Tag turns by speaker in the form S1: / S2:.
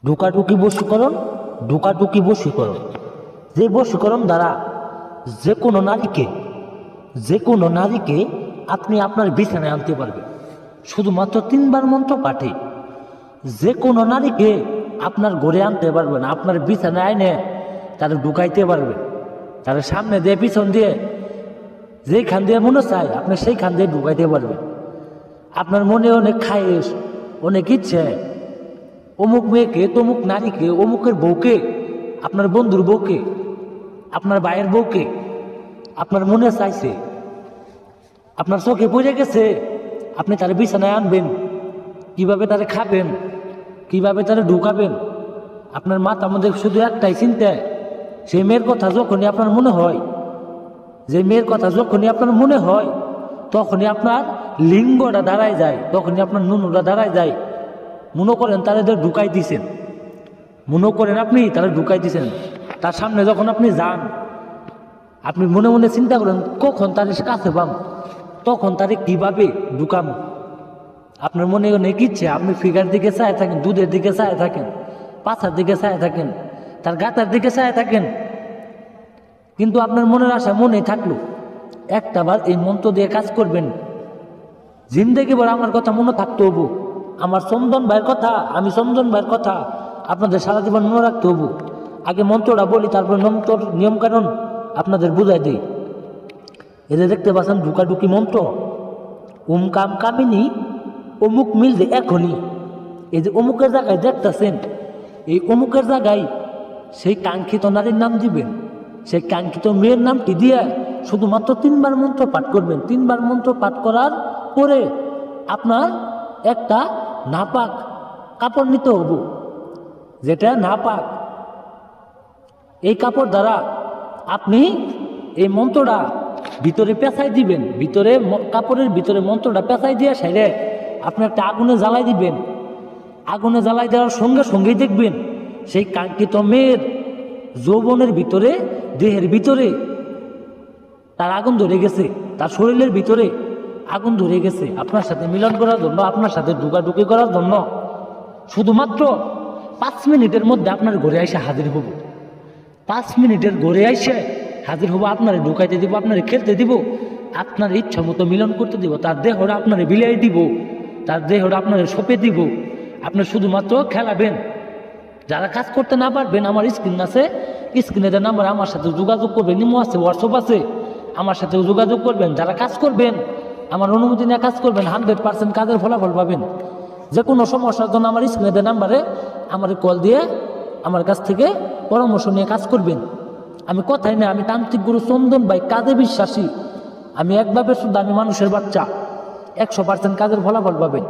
S1: ঢুকাঢুকি বশীকরণ, ঢুকাঢুকি বশীকরণ। যে বশীকরণ দ্বারা যে কোনো নারীকে আপনি আপনার বিছানায় আনতে পারবেন শুধুমাত্র 3 বার মন্ত্র পাঠে। যে কোনো নারীকে আপনার ঘরে আনতে পারবেন, আপনার বিছানায় এনে তারা ঢুকাইতে পারবেন, তারা সামনে দিয়ে পিছন দিয়ে যেইখান দিয়ে মনে চায় আপনি সেইখান দিয়ে ঢুকাইতে পারবেন। আপনার মনে অনেক খায়েশ, অনেক ইচ্ছে, অমুক মেয়েকে, তমুক নারীকে, অমুকের বউকে, আপনার বন্ধুর বউকে, আপনার ভাইয়ের বউকে আপনার মনে চাইছে, আপনার চোখে পড়ে গেছে, আপনি তার বিছানায় আনবেন। কিভাবে তারা খাবেন, কিভাবে তারা ঢুকাবেন, আপনার মাথার মধ্যে শুধু একটাই চিন্তা। সেই মেয়ের কথা যখনই আপনার মনে হয়, যে মেয়ের কথা যখনই আপনার মনে হয়, তখনই আপনার লিঙ্গটা দাঁড়ায় যায়, তখনই আপনার নুনুটা দাঁড়ায় যায়। মনে করেন তারা ঢুকাই দিছেন, মনে করেন আপনি তারা ঢুকাই দিছেন, তার সামনে যখন আপনি যান, আপনি মনে মনে চিন্তা করেন কখন তার কাছে পাম, তখন তারে কিভাবে ঢুকাম। আপনার মনে অনেক ইচ্ছে, আপনি ফিগার দিকে চায় থাকেন, দুধের দিকে চায় থাকেন, পাছার দিকে চায় থাকেন, তার গাতার দিকে চায় থাকেন, কিন্তু আপনার মনের আশা মনেই থাকলো। একটা বার এই মন্ত্র দিয়ে কাজ করবেন, জিন্দেগি ভর আমার কথা মনে থাকতে হবো, আমার চন্দন ভাইয়ের কথা, আমি চন্দন ভাইয়ের কথা আপনাদের সারা জীবন মনে রাখতে হবো। আগে মন্ত্রটা বলি, তারপর মন্ত্রর নিয়মকানুন আপনাদের বুঝাই দিই। এদের দেখতে পাচ্ছেন ঢুকাঢুকি মন্ত্র, কাম কামিনী অমুক মিলবে এখনই। এই যে অমুকের জায়গায় দেখতেছেন, এই অমুকের জায়গায় সেই কাঙ্ক্ষিত নারীর নাম দিবেন, সেই কাঙ্ক্ষিত মেয়ের নামটি দিয়ে শুধুমাত্র 3 বার মন্ত্র পাঠ করবেন। 3 বার মন্ত্র পাঠ করার পরে আপনার একটা নাপাক কাপড় নিতে হবো, যেটা নাপাক। এই কাপড় দ্বারা আপনি এই মন্ত্রটা ভিতরে পেঁচাই দিবেন, ভিতরে কাপড়ের ভিতরে মন্ত্রটা পেঁচাই দিয়ে সাইডে আপনি একটা আগুনে জ্বালাই দিবেন। আগুনে জ্বালাই দেওয়ার সঙ্গে সঙ্গেই দেখবেন সেই কাঙ্ক্ষিত মেয়ের যৌবনের ভিতরে, দেহের ভিতরে তার আগুন ধরে গেছে, তার শরীরের ভিতরে আগুন ধরে গেছে আপনার সাথে মিলন করার জন্য, আপনার সাথে ঢুকাঢুকি করার জন্য। শুধুমাত্র 5 মিনিটের মধ্যে আপনার ঘরে এসে হাজির হব। 5 মিনিটের ঘরে এসে হাজির হবো, আপনারে ঢুকাইতে দিব, আপনারে খেলতে দিব, আপনার ইচ্ছা মতো মিলন করতে দিব, তার দেহটা আপনারে বিলাই দিব, তার দেহটা আপনারে সঁপে দিব। আপনি শুধুমাত্র খেলাবেন। যারা কাজ করতে না পারবেন, আমার স্ক্রিন আছে, স্ক্রিনে দেওয়া নাম্বার আমার সাথে যোগাযোগ করবেন, ইমো আছে, হোয়াটসঅ্যাপ আছে, আমার সাথে যোগাযোগ করবেন। যারা কাজ করবেন, আমার অনুমতি নিয়ে কাজ করবেন, 100% কাজের ফলাফল পাবেন। যে কোনো সমস্যার জন্য আমার স্ক্রিনে দেওয়া নাম্বারে আমার কল দিয়ে আমার কাছ থেকে পরামর্শ নিয়ে কাজ করবেন। আমি কথাই না, আমি তান্ত্রিক গুরু চন্দন ভাই, কাজে বিশ্বাসী। আমি একভাবে শুধু, আমি মানুষের বাচ্চা, 100% কাজের ফলাফল পাবেন।